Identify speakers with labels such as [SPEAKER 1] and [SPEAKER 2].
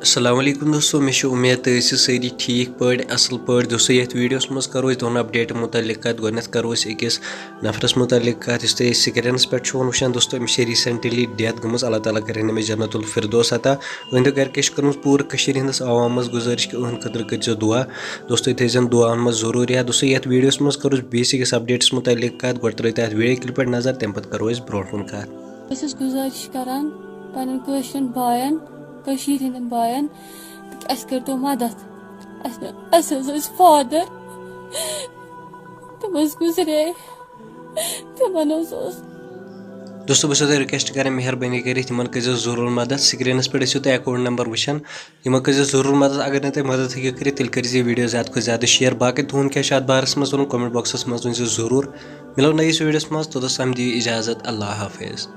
[SPEAKER 1] अस्सलामुअलैकुम दोस्तों, मे उम्मीद तो सारी ठीक पे असल पे दोस्तों। ये वीडियोस मज करो दोन अपडेट मुतलिक कत गोडनेथ करो अकिस नफरस मुतलिक कत स्क्रीनस पे वुचान दोस्तों। अमिस रिसेंटली डेथ गम। अल्लाह ताला कर अमिस जन्नतुल फिरदौस अता। वंदो घर कर पूर हंदस आवाम मज गुजारिश कि उहद खतर कर दुआ दोस्तों। थन दुआ मज जरूर याद दोस्तों। ये वीडियोस मज करो बेसिक अपडेट्स मुतलिक कत गो त्रो तथ वीडियो क्लिप पे नजर तम पे करो ब्रो कत।
[SPEAKER 2] गुजारिश करान पन बायन हंदन बायन कर तो मदद फादर तम गुजरे तमन
[SPEAKER 1] दोस्तों बस रिक्वेस्ट करें मेहरबानी कर कर जरूर मदद। स्क्रीनस पे तुम अकाउंट नंबर वुचान कर जरूर मदद। अगर ना तुम मदद हेको कर तेल कर वीडियो ज़्यादा खुद ज़्यादा शेयर। बाकी तुहद क्या बारस मज वन कमेंट बॉक्स मज वन जरूर। मिलो नईस वीडियोस मज तोतस दी इजाज़त। अल्लाह हाफिज़।